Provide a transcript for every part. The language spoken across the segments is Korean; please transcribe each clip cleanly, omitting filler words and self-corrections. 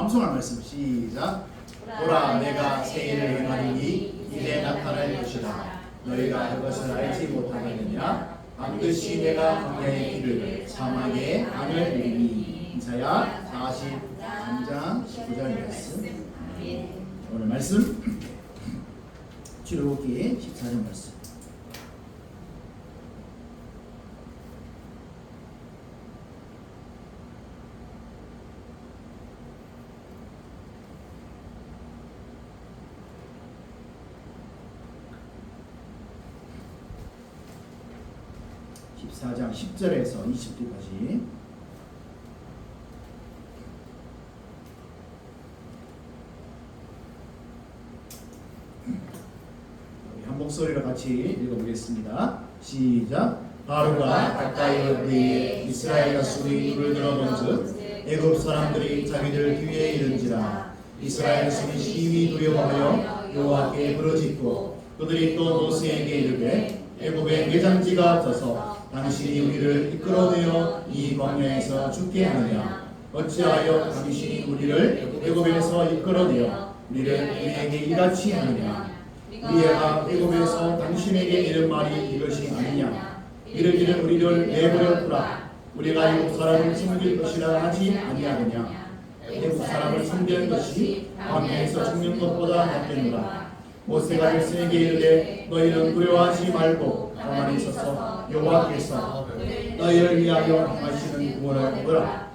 암송할 말씀 시작. 보라 내가 새 일을 행하리니 이제 나타날 것이다. 너희가 그것을 알지 못하겠느냐. 반드시 내가 광야의 길을 사막의 강을 내리니. 이사야 43장 19절 말씀. 오늘 말씀 출애굽기 14장 말씀. (14장) 10절에서 20절까지 한 목소리로 같이 읽어보겠습니다. 시작. 바로가 가까이 올 때에 이스라엘 자손이 입을 들어본즉 애굽 사람들이 자기들 뒤에 이른지라. 이스라엘 자손이 심히 두려워하여 여호와께 부르짖고 그들이 또 모세에게 이르되 애굽에 매장지가 없어서 당신이 우리를 이끌어내어 이 광야에서 죽게 하느냐. 어찌하여 당신이 우리를 애굽에서 이끌어내어 우리를 우리에게 이같이 하느냐. 우리가 애굽에서 당신에게 이른 말이 이것이 아니냐. 이르기를 우리를 내버려 두라. 우리가 애굽 사람을 섬길 것이라 하지 아니하느냐. 애굽 사람을 섬기는 것이 광야에서 죽는 것보다 낫겠노라. 모세가 백성에게 이르되 너희는 두려워하지 말고 가만히 있어서 여호와께서 너희를 위하여 행하시는 구원을 보라.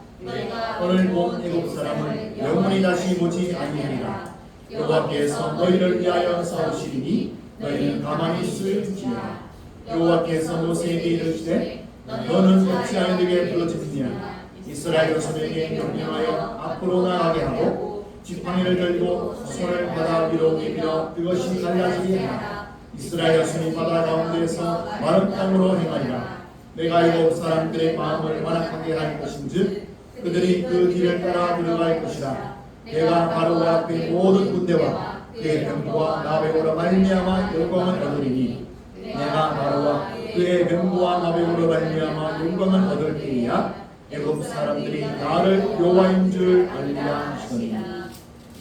오늘 본 애굽 사람을 영원히 다시 보지 아니하리라. 여호와께서 너희를 위하여 싸우시리니 너희는 가만히 있을지어다. 여호와께서 모세에게 이르시되 너는 어찌하여 내게 불러주느냐. 이스라엘 자손에게 명령하여 앞으로 나가게 하고 지팡이를 들고 손을 바다 위로 내밀어 그것이 갈라지게 하라. 이스라엘 자손이 바다 가운데에서 마른 땅으로 행하리라. 내가 애굽 사람들의 마음을 완악하게 할 것인즉 그들이 그 길을 따라 들어갈 것이라. 내가 바로와 앞에 모든 군대와 그의 병부와 나베오로 말미암아 영광을 얻으리니. 내가 바로와 그의 병부와 나베오로 말미암아 영광을 얻을 때이야 애굽 사람들이 나를 여호와인 줄 알리라 하시더니.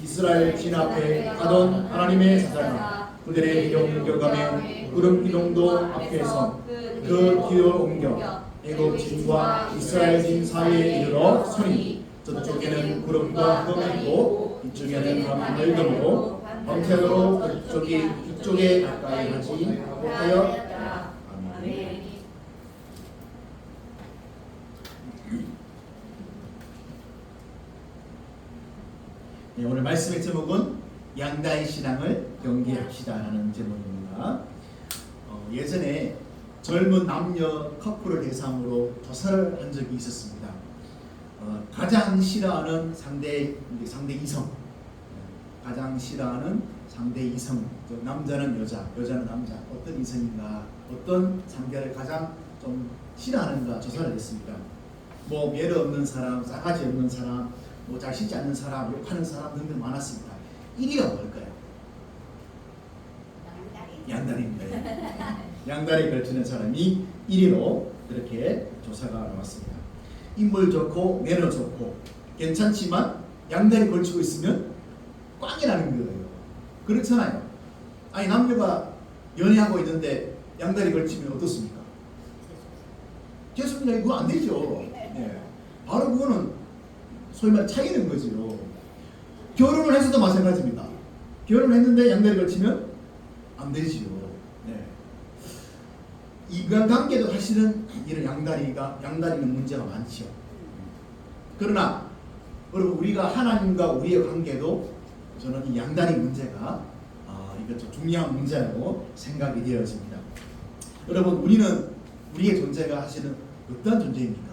이스라엘 진 앞에 가던 하나님의 사자가 그들의 길을 옮겨가며 구름 기둥도 앞에서 그 길을 옮겨 애굽 진과 이스라엘 진 사이에 이르러 서니. 저쪽에는 구름과 흠이 있고 이쪽에는 맑음으로 밤새도록 그쪽에 가까이 하지 못하여. 아멘. 네, 오늘 말씀의 제목은 양다의 신앙을 경계합시다라는 제목입니다. 예전에 젊은 남녀 커플을 대상으로 조사를 한 적이 있었습니다. 가장 싫어하는 상대 이성, 가장 싫어하는 상대 이성, 남자는 여자, 여자는 남자, 어떤 이성인가, 어떤 상대를 가장 좀 싫어하는가 조사를 했습니다. 뭐 매력 없는 사람, 싸가지 없는 사람, 뭐 잘 씻지 않는 사람, 욕하는 사람 등등 많았습니다. 1위가 뭘까요? 양다리입니다. 양다리 걸치는 사람이 1위로 그렇게 조사가 나왔습니다. 인물 좋고 매너 좋고 괜찮지만 양다리 걸치고 있으면 꽝이라는 거예요. 그렇잖아요. 아니 남녀가 연애하고 있는데 양다리 걸치면 어떻습니까? 죄송합니다. 그거 안 되죠. 네. 바로 그거는 소위 말해 차이는 거죠. 결혼을 해서도 마찬가지입니다. 결혼을 했는데 양다리 걸치면 안 되지요. 네. 인간관계도 사실은 이런 양다리는 문제가 많죠. 그러나 여러분 우리가 하나님과 우리의 관계도 저는 이 양다리 문제가 이것 좀 중요한 문제라고 생각이 되어집니다. 여러분 우리의 존재가 사실은 어떤 존재입니까?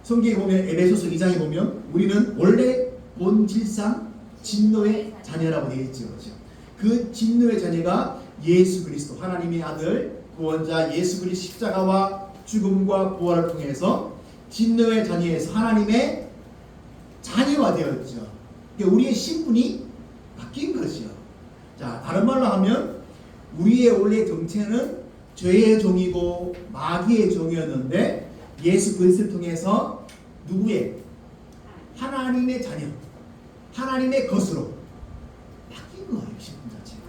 성경에 보면 에베소서 2장에 보면 우리는 원래 본질상 진노의 자녀라고 되어 있죠. 그렇죠? 그 진노의 자녀가 예수 그리스도 하나님의 아들 구원자 예수 그리스도 십자가와 죽음과 부활을 통해서 진노의 자녀에서 하나님의 자녀가 되었죠. 그러니까 우리의 신분이 바뀐 것이요. 자, 다른 말로 하면 우리의 원래 정체는 죄의 종이고 마귀의 종이었는데 예수 그리스도를 통해서 누구의? 하나님의 자녀, 하나님의 것으로 바뀐 거예요. 식품 자체가.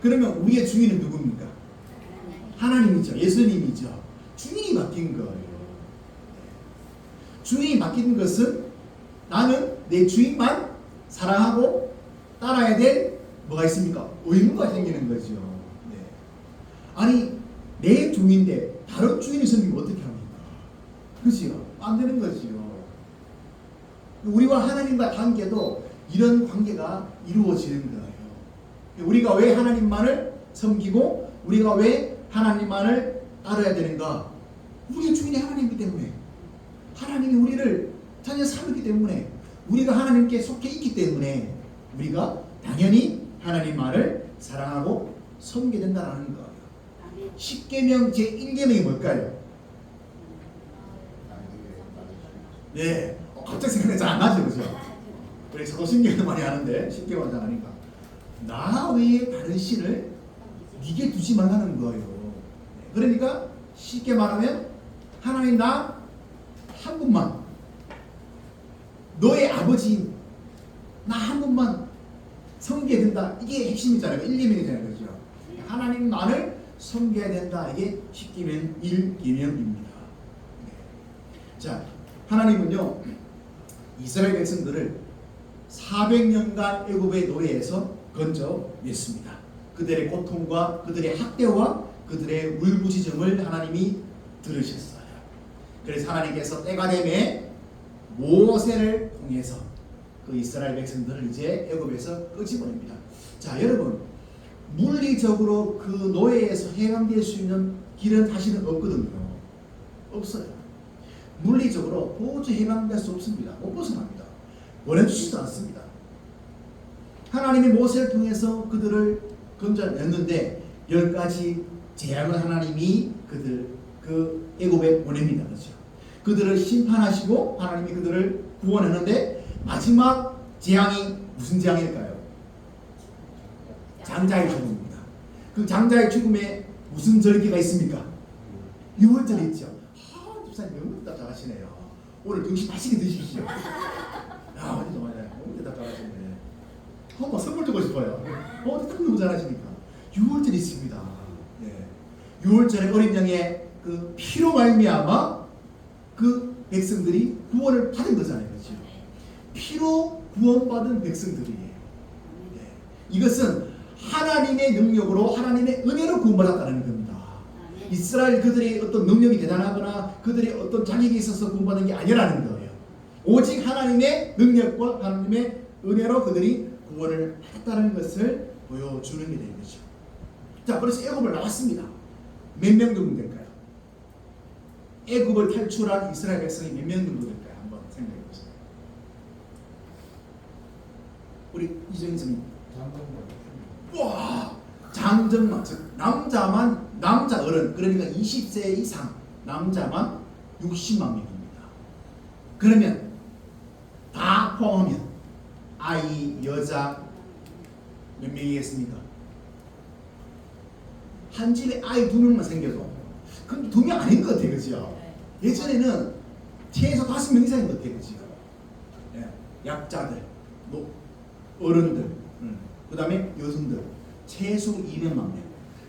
그러면 우리의 주인은 누굽니까? 하나님이죠. 예수님이죠. 주인이 바뀐 거예요. 주인이 바뀐 것은 나는 내 주인만 사랑하고 따라야 될 뭐가 있습니까? 의무가 생기는 거죠. 네. 아니 내 주인인데 다른 주인이 생기면 어떻게 합니까? 그렇지요? 안 되는 거지요. 우리와 하나님과 관계도 이런 관계가 이루어지는 거예요. 우리가 왜 하나님만을 섬기고 우리가 왜 하나님만을 따라야 되는가? 우리의 주인이 하나님이기 때문에, 하나님이 우리를 자녀 삼았기 때문에, 우리가 하나님께 속해 있기 때문에 우리가 당연히 하나님만을 사랑하고 섬기게 된다는 거예요. 십계명 제1계명이 뭘까요? 네, 갑자기 생각이 잘 안 나죠, 그죠? 우리 서신경도 많이 하는데 십계명은 잘 아니까 나 외에 다른 신을 네게 두지 말라는 거예요. 그러니까 쉽게 말하면 하나님 나 한 분만, 너의 아버지인 나 한 분만 섬겨야 된다. 이게 핵심이잖아요. 1계명이잖아요, 그죠? 하나님만을 섬겨야 된다. 이게 십계명 1계명입니다. 자, 하나님은요 이스라엘 백성들을 400년간 애굽의 노예에서 건져냈습니다. 그들의 고통과 그들의 학대와 그들의 울부짖음을 하나님이 들으셨어요. 그래서 하나님께서 때가 되매 모세를 통해서 그 이스라엘 백성들을 이제 애굽에서 끄집어냅니다. 자, 여러분 물리적으로 그 노예에서 해방될 수 있는 길은 사실은 없거든요. 없어요. 물리적으로 도저히 해방될 수 없습니다. 못 벗어납니다. 원해주시지도 않습니다. 하나님이 모세를 통해서 그들을 건져냈는데 10가지 재앙을 하나님이 그 애굽에 보냅니다. 그렇죠? 그들을 심판하시고 하나님이 그들을 구원했는데 마지막 재앙이 무슨 재앙일까요? 장자의 죽음입니다. 그 장자의 죽음에 무슨 절기가 있습니까? 6월절이 있죠. 집사님 너무 대답 잘하시네요. 오늘 등심 맛있게 드십시오. 야, 어디 정말 너무 대답 잘하시네. 한번 선물 주고 싶어요. 너무 잘하시니까. 6월절이 있습니다. 네. 6월절에 어린 양의 그 피로 말미암아 그 백성들이 구원을 받은 거잖아요. 그렇죠? 피로 구원받은 백성들이에요. 네. 이것은 하나님의 능력으로 하나님의 은혜로 구원받았다는 겁니다. 이스라엘 그들의 어떤 능력이 대단하거나 그들의 어떤 자격이 있어서 구원받은 게 아니라는 거예요. 오직 하나님의 능력과 하나님의 은혜로 그들이 구원을 받았다는 것을 보여주는 게 되는 거죠. 자, 그래서 애굽을 나왔습니다. 몇 명 정도 될까요? 애굽을 탈출한 이스라엘 백성이 몇 명 정도 될까요? 한번 생각해 보세요. 우리 이정희 선생님. 와, 장정만, 즉 남자 어른, 그러니까 20세 이상 남자만 60만 명입니다. 그러면 다 포함하면 아이, 여자 몇 명이겠습니까? 한 집에 아이 2명만 생겨도 그럼 2명 아닌 것 같아요, 그죠? 예전에는 최소 5명 이상인 것 같아요, 그죠? 예, 약자들, 어른들, 그 다음에 여성들 최소 200만 명,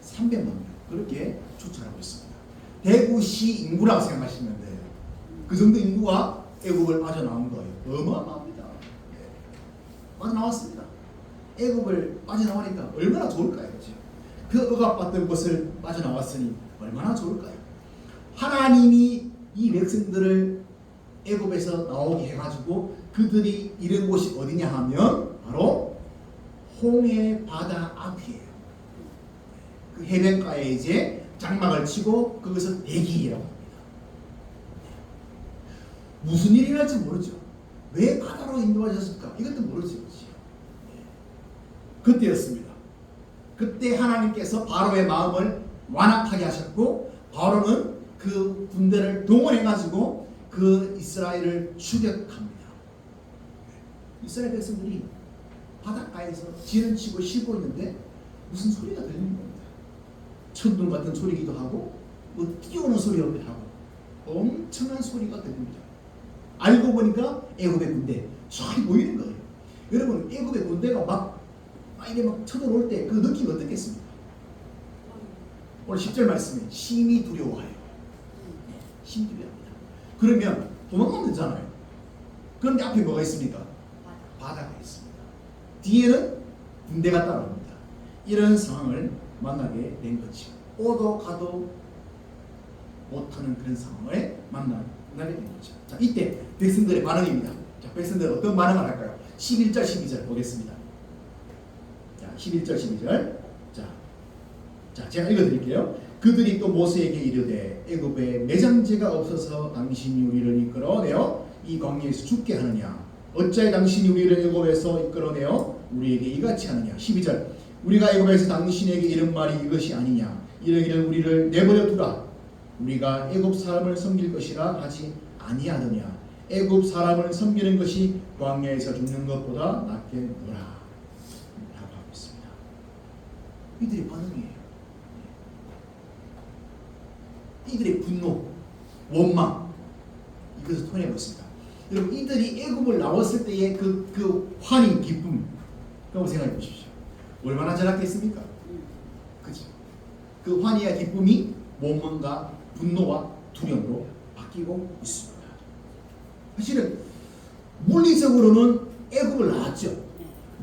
300만 명 그렇게 추천하고 있습니다. 대구시 인구라고 생각하시면 돼요. 그 정도 인구가 애굽을 빠져나온 거예요. 어마어마합니다. 예. 빠져나왔습니다. 애굽을 빠져나오니까 얼마나 좋을까요, 그죠? 그 억압받던 곳을 빠져나왔으니 얼마나 좋을까요? 하나님이 이 백성들을 애굽에서 나오게 해가지고 그들이 이른 곳이 어디냐 하면 바로 홍해 바다 앞이에요. 그 해변가에 이제 장막을 치고 거기서 대기라고 합니다. 무슨 일이 날지 모르죠. 왜 바다로 인도하셨을까? 이것도 모르죠. 그때였습니다. 그때 하나님께서 바로의 마음을 완악하게 하셨고 바로는 그 군대를 동원해가지고 그 이스라엘을 추격합니다. 이스라엘 백성들이 바닷가에서 지는 치고 쉬고 있는데 무슨 소리가 들리는 겁니다. 천둥 같은 소리기도 하고 뭐 뛰어오는 소리기도 하고 엄청난 소리가 들립니다. 알고 보니까 애굽의 군대 쫙 모이는 거예요. 여러분 애굽의 군대가 막 이게 막 쳐들어올 때 그 느낌이 어떻겠습니까? 오늘 10절 말씀에 심히 두려워하여. 심히 두려워합니다. 그러면 도망가면 되잖아요. 그런데 앞에 뭐가 있습니까? 바다가 있습니다. 뒤에는 군대가 따라옵니다. 이런 상황을 만나게 된 거죠. 오도 가도 못하는 그런 상황을 만나게 된 거죠. 자, 이때 백성들의 반응입니다. 자, 백성들 어떤 반응을 할까요? 11절 12절 보겠습니다. 자, 11절 12절. 자, 제가 읽어드릴게요. 그들이 또 모세에게 이르되 애굽에 매장제가 없어서 당신이 우리를 이끌어내어 이 광야에서 죽게 하느냐? 어찌하여 당신이 우리를 애굽에서 이끌어내어 우리에게 이같이 하느냐? 12절. 우리가 애굽에서 당신에게 이른 말이 이것이 아니냐? 이르기를 우리를 내버려 두라. 우리가 애굽 사람을 섬길 것이라 하지 아니하느냐? 애굽 사람을 섬기는 것이 광야에서 죽는 것보다 낫겠노라. 라고 하고 있습니다. 이들의 반응이에요. 이들의 분노, 원망, 이것을 토해내고 있습니다. 여러분, 이들이 애굽을 나왔을 때의 그 환희, 기쁨, 그거 생각해 보십시오. 얼마나 절약했습니까? 그죠? 그 환희와 기쁨이 원망과 분노와 두려움으로 바뀌고 있습니다. 사실은 물리적으로는 애굽을 나왔죠.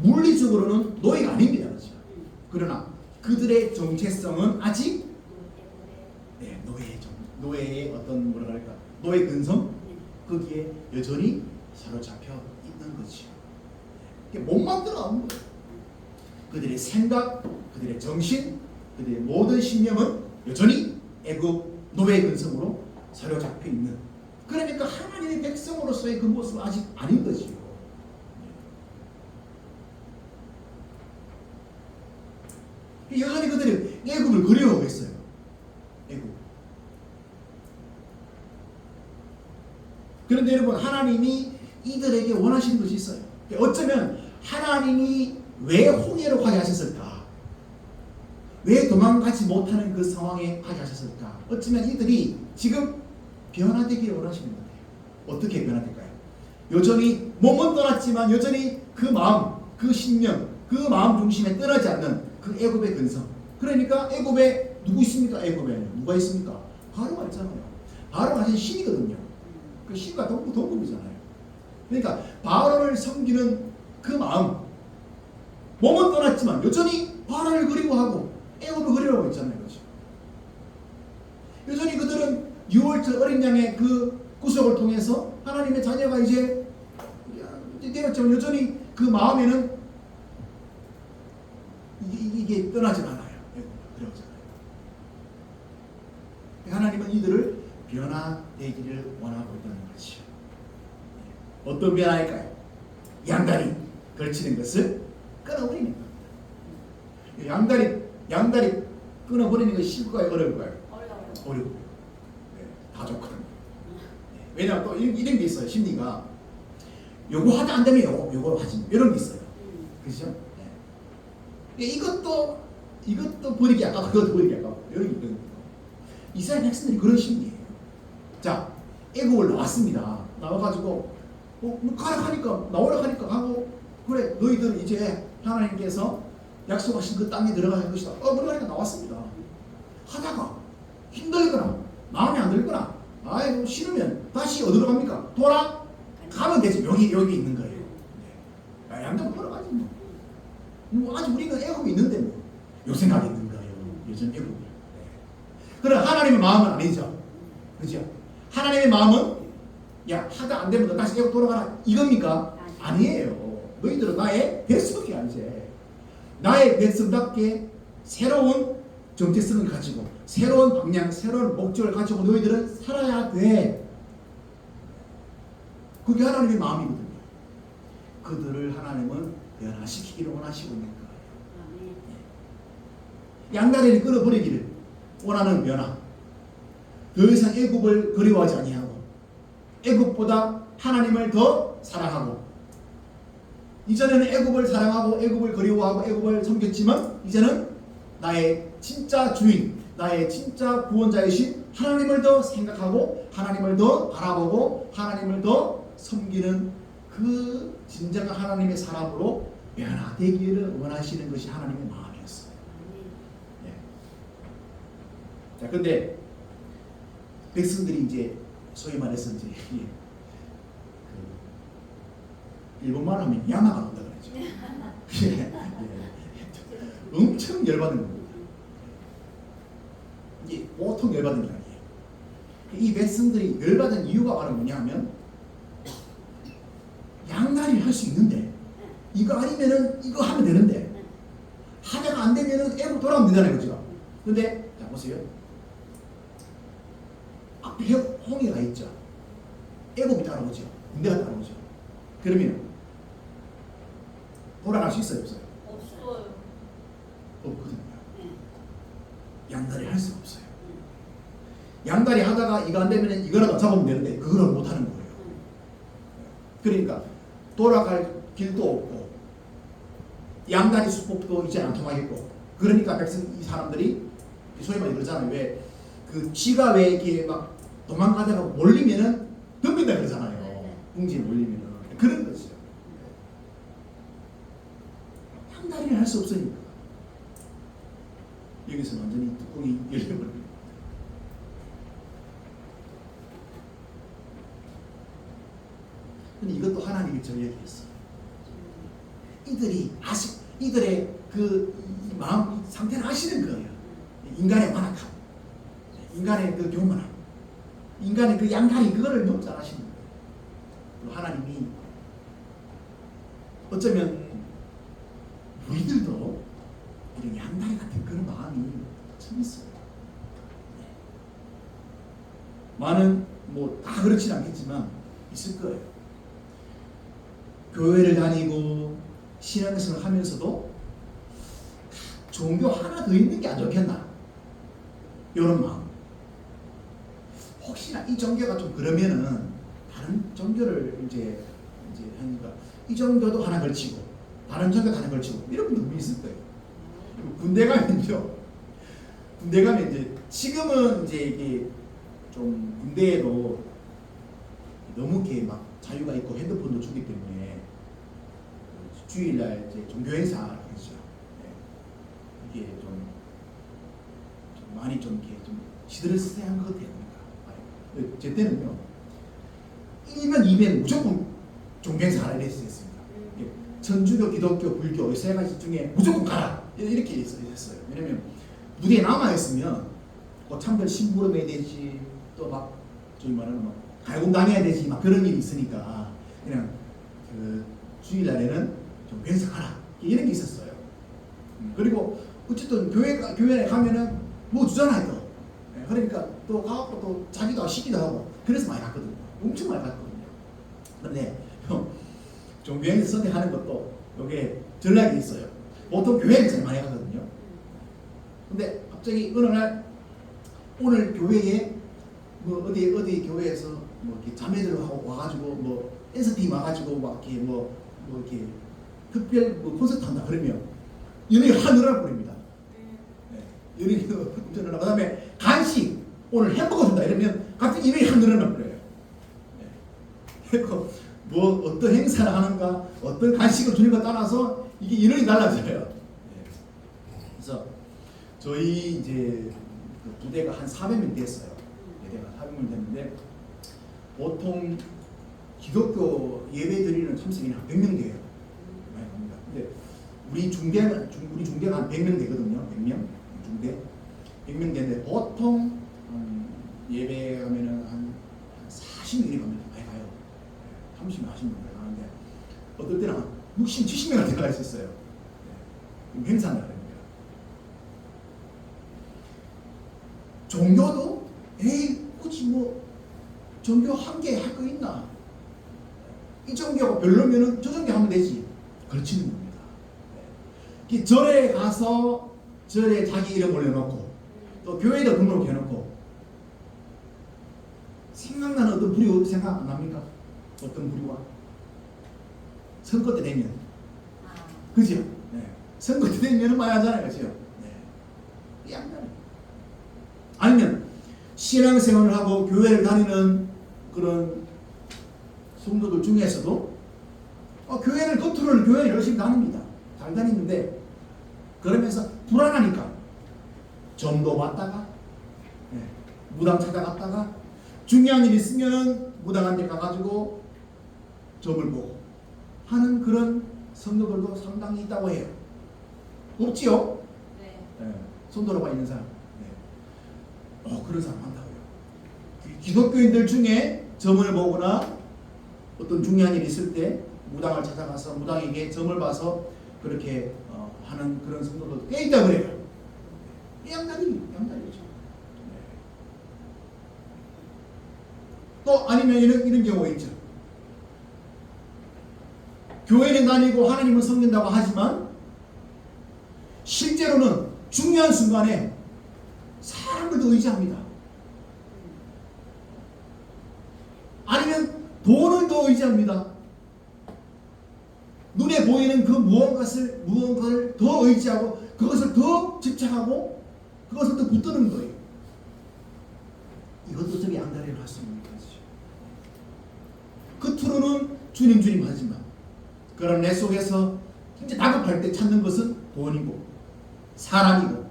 물리적으로는 노예가 아닙니다. 그렇죠? 그러나 그들의 정체성은 아직 노예의 어떤 뭐랄까 노예 근성 거기에 여전히 사로잡혀 있는 거죠. 못 만들어 나온 거예요. 그들의 생각, 그들의 정신, 그들의 모든 신념은 여전히 애굽 노예 근성으로 사로잡혀 있는. 그러니까 하나님의 백성으로서의 그 모습은 아직 아닌 거지요. 여전히 그들이 애굽을 그리워하고 있어요. 애굽. 그런데 여러분, 하나님이 이들에게 원하시는 것이 있어요. 어쩌면 하나님이 왜 홍해로 가게 하셨을까? 왜 도망가지 못하는 그 상황에 가게 하셨을까? 어쩌면 이들이 지금 변화되기를 원하시는 것 같아요. 어떻게 변화될까요? 여전히 몸은 떠났지만 여전히 그 마음, 그 신념, 그 마음 중심에 떠나지 않는 그 애굽의 근성. 그러니까 애굽에 누구 있습니까? 애굽에 누가 있습니까? 바로가 있잖아요. 바로가 사실 신이거든요. 그 신과 동급이잖아요. 그러니까 바로를 섬기는 그 마음, 몸은 떠났지만 여전히 바로를 그리워하고 애굽을 그리워하고 있잖아요. 그렇죠? 여전히 그들은 6월절 어린 양의 그 구속을 통해서 하나님의 자녀가 이제 되었지만 여전히 그 마음에는 이게 떠나지 않아요. 그러잖아요. 하나님은 이들을 변화되기를 원하고 있다는 것이죠. 어떤 변화일까요? 양다리 걸치는 것을 끊어버리는 겁니다. 양다리 끊어버리는 것이 쉽을까요? 어려울까요? 어려워요. 다 좋거든요. 왜냐하면 또 이런 게 있어요. 심리가 요거 하다 안 되면 요거로 하지, 이런 게 있어요. 그렇죠? 이것도 버리기 아까워, 그것도 버리기 아까워, 이런 게 있거든요. 이스라엘 백성들이 그런 심리예요. 자, 애굽을 나왔습니다. 나와가지고 가라 하니까, 나오라 하니까 가고, 그래 너희들은 이제 하나님께서 약속하신 그 땅에 들어갈 것이다. 그러니까 나왔습니다. 하다가 힘들거나 마음에 안 들거나 싫으면 다시 어디로 갑니까? 돌아가면 되지. 여기 있는 거예요. 양쪽 돌아가지 뭐. 아직 우리는 애굽이 있는데 뭐. 요 생각이 있는 거예요. 요즘 애굽이. 그래, 하나님의 마음은 아니죠. 그죠? 하나님의 마음은 야, 하다 안 되면 너 다시 애굽 돌아가라, 이겁니까? 아니에요. 너희들은 나의 백성이야. 이제 나의 백성답게 새로운 정체성을 가지고 새로운 방향, 새로운 목적을 가지고 너희들은 살아야 돼. 그게 하나님의 마음이거든요. 그들을 하나님은 변화시키기를 원하시고 있는 거예요. 양다리를 끊어버리기를 원하는 변화. 더 이상 애굽을 그리워하지 아니하고 애굽보다 하나님을 더 사랑하고, 이전에는 애굽을 사랑하고 애굽을 그리워하고 애굽을 섬겼지만 이제는 나의 진짜 주인, 나의 진짜 구원자이신 하나님을 더 생각하고 하나님을 더 바라보고 하나님을 더 섬기는 그 진정한 하나님의 사람으로 변화되기를 원하시는 것이 하나님의 마음이었어요. 예. 자, 근데 백성들이 이제 소위 말해서 이제 일본말 하면 야마가 온다 그러죠. 예. 엄청 열받은 겁니다. 이게 보통 열받은 게 아니에요. 이 백성들이 열받은 이유가 바로 뭐냐면 양날이 할 수 있는데 이거 아니면은 이거 하면 되는데 하다가 안 되면은 애국 돌아오면 되잖아요, 그죠? 근데 자 보세요. 앞에 홍해가 있죠. 애국이 따라오죠. 군대가 따라오죠. 그러면 돌아갈 수 있어요, 없어요? 없어요. 없거든요. 양다리 할 수 없어요. 양다리 하다가 이거 안 되면 이거라도 잡으면 되는데 그걸 못 하는 거예요. 그러니까 돌아갈 길도 없고 양다리 수법도 이제 안 통하겠고 그러니까 백성 이 사람들이 소위 말해 그러잖아요. 왜 그 쥐가 왜 이렇게 막 도망가다가 몰리면은 덤빈다 그러잖아요. 궁지에 몰리면은 그런 거죠. 양다리를 할 수 없으니까 여기서 완전히 뚜껑이 열려버립니다. 근데 이것도 하나님의 전략이었어요. 이들의 그 마음 상태를 아시는 거예요. 인간의 완악함, 인간의 그 교만함, 인간의 그 양다리 그거를 너무 잘 아시는 거예요. 또 하나님이 어쩌면 우리들도 이런 양다리 같은 그런 마음이 참 있어요. 많은 뭐 다 그렇진 않겠지만 있을 거예요. 교회를 다니고 신앙생활을 하면서도 종교 하나 더 있는 게 안 좋겠나 이런 마음. 혹시나 이 종교가 좀 그러면은 다른 종교를 이제 하니까 이 종교도 하나 걸치고 다른 종교도 하나 걸치고 이런 분들 있을 거예요. 군대 가면요. 군대 가면 이제 지금은 이제 이게 좀 군대에도 너무 이렇게 막 자유가 있고 핸드폰도 주기 때문에 주일날 이제 종교 행사를 하죠. 네. 이게 좀 많이 좀 이렇게 좀 시들스한 것 같아요. 그러니까 제 때는요 1면 2면 무조건 종교 행사 하라 이랬습니다. 천주교, 기독교, 불교 이 세 가지 중에 무조건 가라 이렇게 했어요. 왜냐면 무대에 남아 있으면 참별 심부름해야 되지 또 막 저희 말하는 막 갈굼 당해야 되지 막 그런 일이 있으니까 그냥 그 주일날에는 좀 행사 가라 이런 게 있었어요. 그리고 어쨌든 교회에 가면은 뭐 주잖아요. 또. 그러니까 또 가고 또 자기도 시기도 하고 그래서 많이 갔거든요. 엄청 많이 갔거든요. 그런데 종교행사 선택하는 것도 이게 전략이 있어요. 보통 교회에서 많이 가거든요. 근데 갑자기 어느 날 오늘 교회에 뭐 어디 교회에서 뭐 이렇게 자매들 와가지고 뭐 댄스팀 와가지고 막 이렇게 뭐 이렇게 특별 뭐 콘서트 한다 그러면 연예인 확 늘어나 버립니다. 연예인 엄청 늘어나. 그다음에 간식 오늘 햄버거 준다 이러면 갑자기 연예인 확 늘어나 버려요. 그리고 뭐 어떤 행사를 하는가 어떤 간식을 주는가 따라서 이게 인원이 달라져요. 그래서 저희 이제 그 부대가 한 400명 됐어요. 부대가 400명 됐는데 보통 기독교 예배 드리는 참석인이 한 100명 돼요. 많이 갑니다. 근데 우리 중대가 한 100명 되거든요. 100명 중대 100명 되는데 보통 예배 가면은 한 40명이 갑니다. 많이 가요. 30명, 40명 가는데 어떨 때는 한 60, 70명한테 가 있었어요. 행사를 합니다. 종교도 굳이 뭐 종교 한 개 할 거 있나? 이 종교가 별로면은 저 종교 하면 되지. 그렇지는 겁니다. 절에 가서 절에 자기 이름 올려놓고 또 교회도 등록해놓고 생각나는 어떤 부류 생각 안 납니까? 어떤 부류가 선거 때 되면 그죠? 네. 선거 때 되면 많이 하잖아요, 그죠? 네. 양다리. 아니면 신앙생활을 하고 교회를 다니는 그런 성도들 중에서도 교회는 겉으로는 교회를 열심히 다닙니다. 잘 다니는데 그러면서 불안하니까 점도 봤다가 무당 찾아갔다가 중요한 일 있으면은 무당한 데 가가지고 점을 보고 하는 그런 성도들도 상당히 있다고 해요. 없지요? 네. 손 들어봐 있는 사람. 그런 사람 많다고요. 기독교인들 중에 점을 보거나 어떤 중요한 일이 있을 때 무당을 찾아가서 무당에게 점을 봐서 그렇게 하는 그런 성도들도 꽤 있다고 그래요. 양다리죠. 또 아니면 이런 경우가 있죠. 교회는 다니고 하나님은 섬긴다고 하지만 실제로는 중요한 순간에 사람을 더 의지합니다. 아니면 돈을 더 의지합니다. 눈에 보이는 그 무언가를 더 의지하고 그것을 더 집착하고 그것을 더 붙드는 거예요. 이것도 저기 양다리를 할 수 있는 거죠. 겉으로는 주님 하지만 그런 내 속에서 진짜 다급할 때 찾는 것은 돈이고 사람이고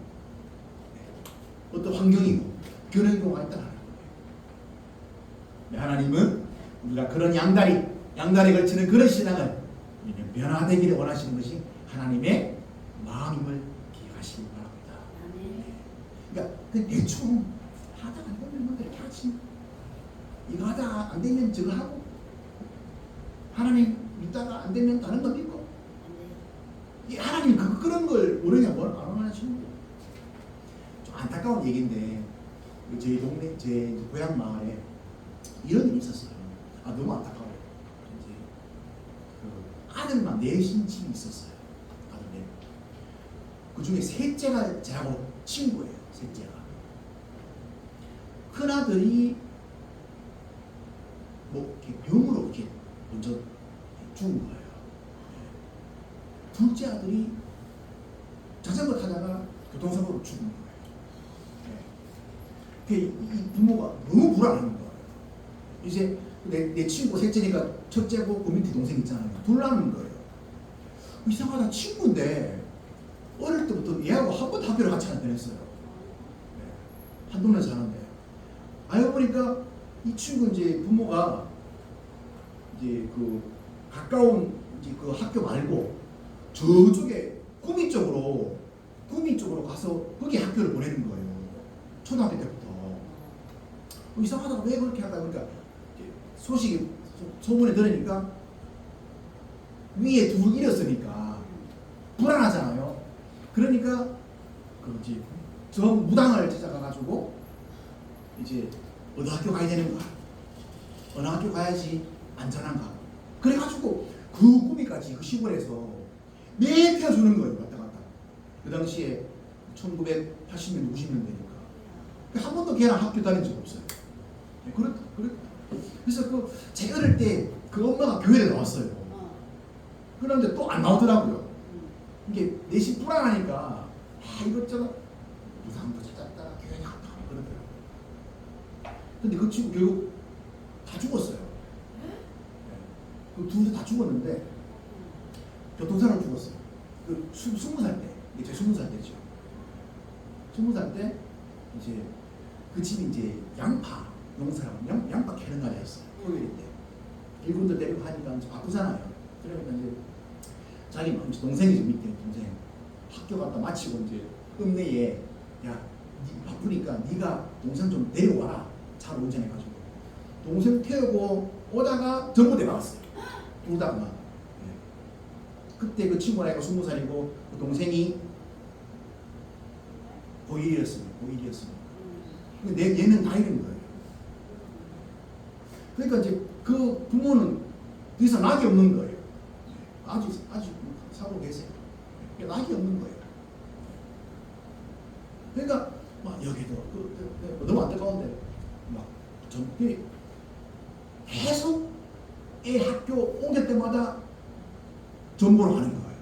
어떤 환경이고 그런 경우가 있다는 거예요. 하나님은 우리가 그런 양다리 걸치는 그런 신앙을 우리는 변화되기를 원하시는 것이 하나님의 마음임을 기억하시기 바랍니다. 그러니까 대충 하다가 안 되면 이렇게 하지. 이거 하다 안 되면 저거 하고 하나님 믿다가 안 되면 다른 거 믿고 하나님 그런 걸 모르냐고 안 원하시는 거예요. 좀 안타까운 얘기인데 저희 동네 제 고향 마을에 이런 일이 있었어요. 너무 안타까워요. 이제 그 아들만 넷인 집이 있었어요. 아들 넷. 그 중에 셋째가 저하고 친구예요. 셋째가. 큰 아들이 뭐 이렇게 병으로 이렇게 먼저 죽은 거예요. 둘째 아들이 자전거 타다가 교통사고로 죽은 거예요. 이 부모가 너무 불안한 거예요. 이제 내 친구 셋째니까 첫째고 그 밑에 동생 있잖아요. 둘라는 거예요. 이상하다. 친구인데 어릴 때부터 얘하고 한 번도 학교를 같이 안 다녔어요. 한 동네 사는데 알고 보니까 이 친구 이제 부모가 이제 그 가까운 이제 그 학교 말고 저쪽에 구미 쪽으로 가서 거기 학교를 보내는 거예요. 초등학교 때부터. 이상하다가 왜 그렇게 하다 보니까 소문에 들으니까 위에 둘 잃었으니까 불안하잖아요. 그러니까 그렇지 저 무당을 찾아가가지고 이제 어느 학교 가야 되는가, 어느 학교 가야지 안전한가. 그래가지고 그 구미까지 그 시골에서 매일 태워주는 거예요. 왔다 갔다. 그 당시에 1980년 90년대니까 한 번도 걔랑 학교 다닌 적 없어요. 그래서 제 어릴 때 그 엄마가 교회에 나왔어요. 그런데 또 안 나오더라고요. 이게 내심 불안하니까 이것저것 무상도 찾았다가 교회 갔다 그러더라고요. 근데 그 친구 결국 다 죽었어요. 그 둘 다 죽었는데 교통사고로 죽었어요. 20살 때, 이게 제 20살 때죠. 20살 때 이제 그 집이 이제 양파 농사라고 양파 캐는 날이었어요. 토요일 때 일꾼들 데리고 하니까 이제 바쁘잖아요. 그러니까 이제 자기 동생이죠. 밑에 동생 학교 갔다 마치고 이제 읍내에 야 바쁘니까 네가 동생 좀 데려와라. 차를 운전해가지고 동생 태우고 오다가 전봇대 박았어요. 둘 다만. 그때 그 친구 나이가 20살이고 그 동생이 고1이었습니다. 근데 얘는 다 잃은 거예요. 그러니까 이제 그 부모는 더 이상 낙이 없는 거예요. 아직 살고 계세요. 낙이 없는 거예요. 그러니까 막 여기도 너무 안타까운데 막 전비 계속 애 학교 옮길 때마다 전보를 하는 거예요.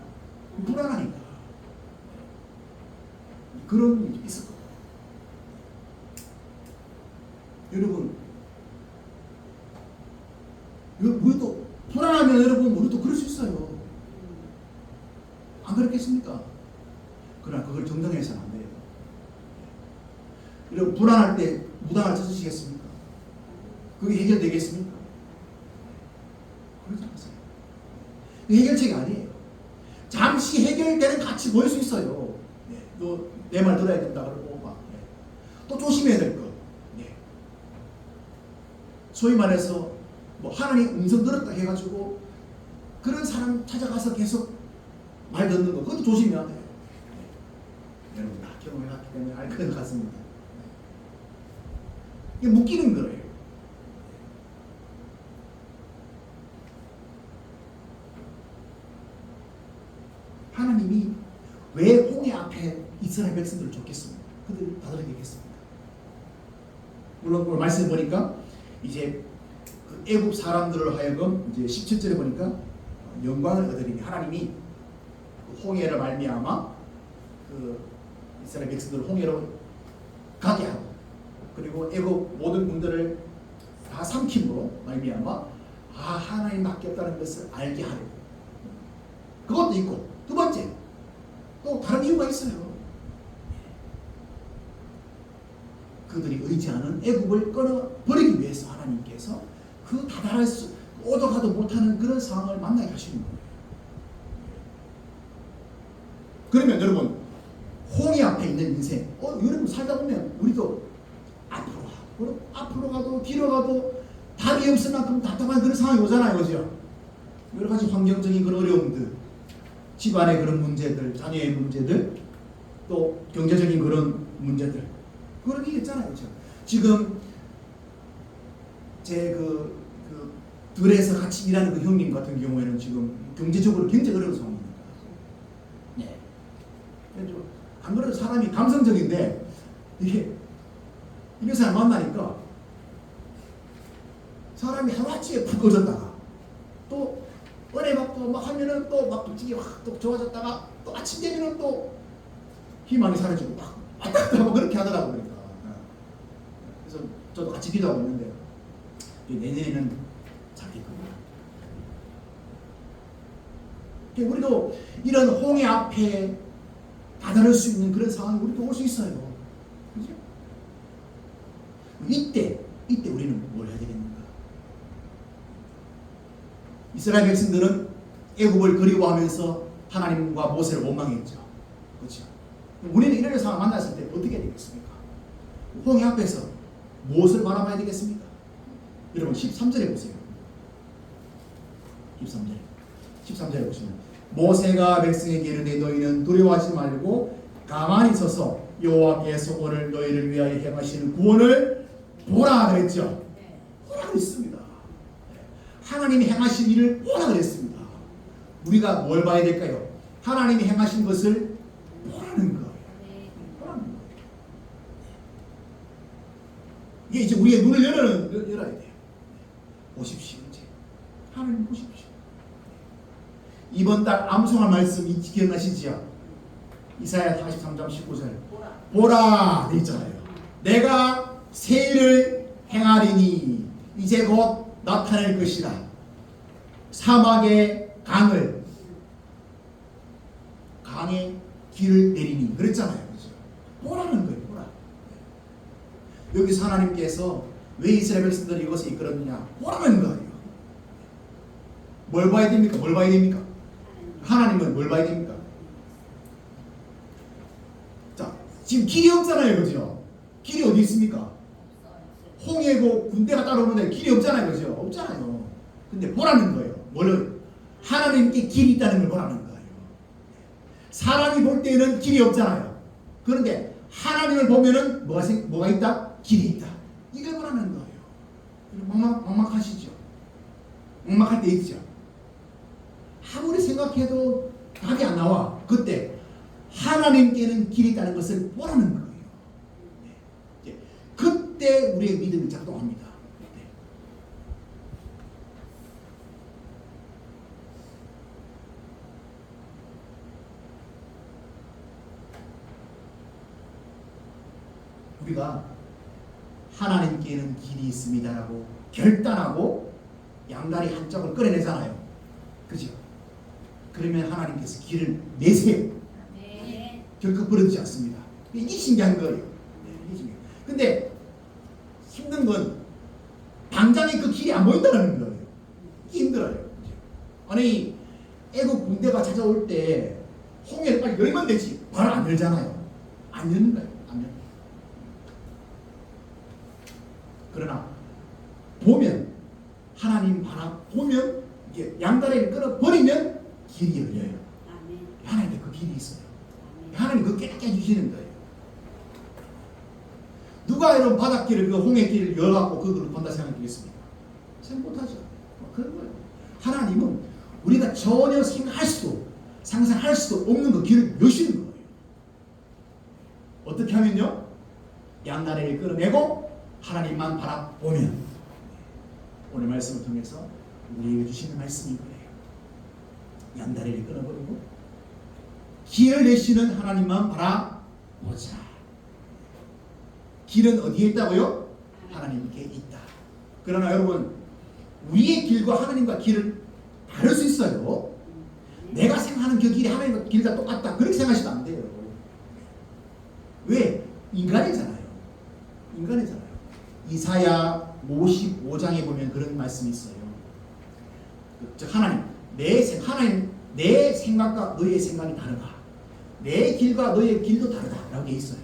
불안하니까. 그런 일이 있을 거예요. 여러분, 우리도 불안하면 여러분 우리도 그럴 수 있어요. 안 그렇겠습니까? 그러나 그걸 정당해서는 안 돼요. 여러분 불안할 때 무당을 찾으시겠습니까? 그게 해결되겠습니까? 그러지 않으세요. 해결책이 아니에요. 잠시 해결되는 가치 보일 수 있어요. 너 내 말 들어야 된다 그러고 막. 또 조심해야 될 것. 소위 말해서 뭐 하나님 음성 들었다 해가지고 그런 사람 찾아가서 계속 말 듣는 거 그것도 조심해야 돼요. 여러분 다 경험해봤기 때문에 알 것 같습니다. 이게 묶이는 거예요. 하나님이 왜 홍해 앞에 이스라엘 백성들을 줬겠습니까? 그들을 다스리겠습니까? 물론 오늘 말씀 보니까 이제 그 애굽 사람들을 하여금 이제 17절에 보니까 영광을 얻으리니 하나님이 그 홍해를 말미암아 그 이스라엘 백성들을 홍해로 가게 하고 그리고 애굽 모든 군대를 다 삼킴으로 말미암아 하나님밖에 없다는 것을 알게 하려고 그것도 있고 두 번째 또 다른 이유가 있어요. 그들이 의지하는 애굽을 끊어버리기 위해서 하나님께서 그 다다를 수 오도 가도 못하는 그런 상황을 만나게 하시는 거예요. 그러면 여러분 홍해 앞에 있는 인생 여러분 살다 보면 우리도 앞으로 가도 뒤로 가도 답이 없을 만큼 답답한 그런 상황이 오잖아요. 그죠? 여러 가지 환경적인 그런 어려움들 집안의 그런 문제들 자녀의 문제들 또 경제적인 그런 문제들 그런 게 있잖아요. 그렇죠? 지금 제 들에서 같이 일하는 그 형님 같은 경우에는 지금 경제적으로 굉장히 어려운 상황입니다. 네. 안 그래도 사람이 감성적인데 이게 이런 사람 만나니까 사람이 하루아침에 푹 꺼졌다가 또 은혜 받고 막 하면은 또 막 갑자기 확 또 좋아졌다가 또 아침 되면은 또 희망이 사라지고 막 왔다 갔다 하고 그렇게 하더라고. 그러니까 그래서 저도 같이 기도하고 있는데 내년에는 자기 겁니다. 우리도 이런 홍해 앞에 다다를 수 있는 그런 상황이 우리도 올 수 있어요. 그죠? 이때 우리는 뭘 해야 되겠는가? 이스라엘 백성들은 애굽을 그리워하면서 하나님과 모세를 원망했죠. 그렇죠? 우리는 이런 상황 만났을 때 어떻게 해야 되겠습니까? 홍해 앞에서 무엇을 바라봐야 되겠습니까? 여러분 13절에 보세요. 13절에 보시면 모세가 백성에게 이르되 너희는 두려워하지 말고 가만히 서서 여호와께서 오늘 너희를 위하여 행하시는 구원을 보라 그랬죠. 보라 그랬습니다. 하나님이 행하신 일을 보라 그랬습니다. 우리가 뭘 봐야 될까요? 하나님이 행하신 것을 보라는 거예요. 보라는 거예요. 이게 이제 우리의 눈을 열어야 돼요. 보십시오. 이제 하나님 보십시오. 이번 달 암송할 말씀 기억나시지요? 이사야 43장 19절 보라 돼 있잖아요. 내가 새 일을 행하리니 이제 곧 나타낼 것이라. 사막의 강의 길을 내리니 그랬잖아요. 그렇죠? 보라는 거예요. 보라. 여기서 하나님께서 왜 이스라엘 백성들이 이것을 이끌었느냐? 보라는 거예요. 뭘 봐야 됩니까? 뭘 봐야 됩니까? 하나님은 뭘 봐야 됩니까? 자, 지금 길이 없잖아요. 그죠? 길이 어디 있습니까? 홍해고 군대가 따라오는데 길이 없잖아요. 그죠? 없잖아요. 근데 보라는 거예요. 뭐를? 하나님께 길이 있다는 걸 보라는 거예요. 사람이 볼 때는 길이 없잖아요. 그런데 하나님을 보면은 뭐가 있다? 길이 있다. 이걸 보라는 거예요. 막막하시죠? 막막할 때 있죠? 아무리 생각해도 답이 안 나와. 그때 하나님께는 길이 있다는 것을 보라는 거예요. 그때 우리의 믿음이 작동합니다. 우리가 하나님께는 길이 있습니다라고 결단하고 양다리 한쪽을 끌어내잖아요. 그죠? 그러면 하나님께서 길을 내세요. 결코 버리지 않습니다. 이게 신기한 거예요. 이게 신기해요. 근데 힘든 건 당장에 그 길이 안 보인다는 거예요. 이게 힘들어요. 아니 애국 군대가 찾아올 때 홍해를 빨리 열면 되지. 바로 안 열잖아요. 안 여는 거예요. 안 열. 그러나 보면 하나님 바라보면 양다리를 끌어버리면 길이 열려요. 하나님께 그 길이 있어요. 하나님 그거 깨끗해 주시는 거예요. 누가 이런 바닷길을 그 홍해길을 열어갖고 그걸 건다 생각하겠습니까? 생각 못하죠. 그런 거예요. 하나님은 우리가 전혀 생각할 수도 상상할 수도 없는 그 길을 여시는 거예요. 어떻게 하면요? 양다리를 끌어내고 하나님만 바라보면 오늘 말씀을 통해서 우리에게 주시는 말씀인 거예요. 양다리를 끊어버리고 길을 내시는 하나님만 바라보자. 길은 어디에 있다고요? 하나님께 있다. 그러나 여러분 우리의 길과 하나님과 길을 다를 수 있어요. 내가 생각하는 그 길이 하나님과 길과 똑같다 그렇게 생각하시면 안 돼요. 왜? 인간이잖아요. 인간이잖아요. 이사야 55장에 보면 그런 말씀이 있어요. 즉 하나님 내 생각과 너의 생각이 다르다. 내 길과 너의 길도 다르다라고 돼 있어요.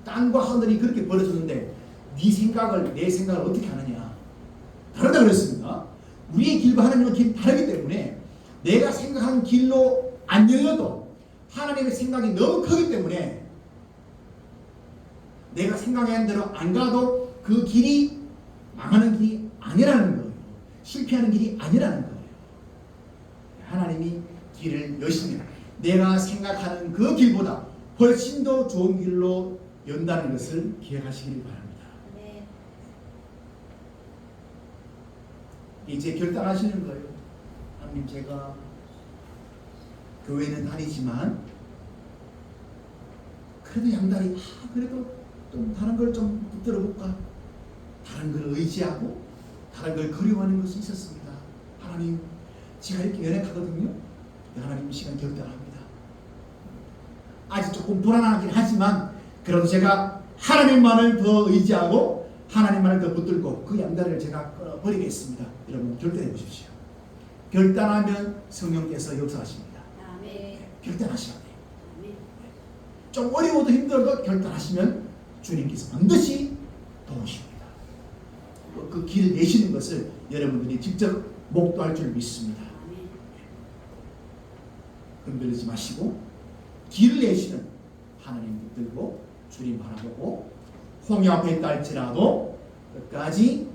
땅과 하늘이 그렇게 벌어졌는데 네 생각을 내 생각을 어떻게 하느냐? 다르다 그랬습니다. 우리의 길과 하나님의 길이 다르기 때문에 내가 생각하는 길로 안 열려도 하나님의 생각이 너무 크기 때문에 내가 생각한 대로 안 가도 그 길이 망하는 길이 아니라는 거예요. 실패하는 길이 아니라는 거예요. 하나님이 길을 여시면 내가 생각하는 그 길보다 훨씬 더 좋은 길로 연다는 것을 기억하시길 바랍니다. 네. 이제 결단하시는 거예요. 하나님 제가 교회는 다니지만 그래도 양다리 그래도 좀 다른 걸 좀 붙들어 볼까? 다른 걸 의지하고 다른 걸 그리워하는 것이 있었습니다. 하나님 제가 이렇게 연약하거든요. 하나님 이 시간 결단합니다. 아직 조금 불안하긴 하지만 그래도 제가 하나님만을 더 의지하고 하나님만을 더 붙들고 그 양다리를 제가 끊어버리겠습니다. 여러분 결단해 보십시오. 결단하면 성령께서 역사하십니다. 결단하셔야 돼요. 좀 어려워도 힘들어도 결단하시면 주님께서 반드시 도우십니다. 그 길을 내시는 것을 여러분들이 직접 목도할 줄 믿습니다. 흔들리지 마시고 길을 내시는 하나님 붙들고 주님 바라보고 홍해 앞에 있다 할지라도 끝까지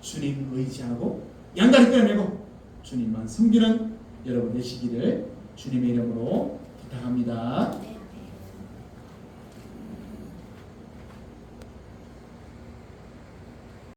주님 의지하고 양다리 끌어내고 주님만 섬기는 여러분 되시기를 주님의 이름으로 부탁합니다.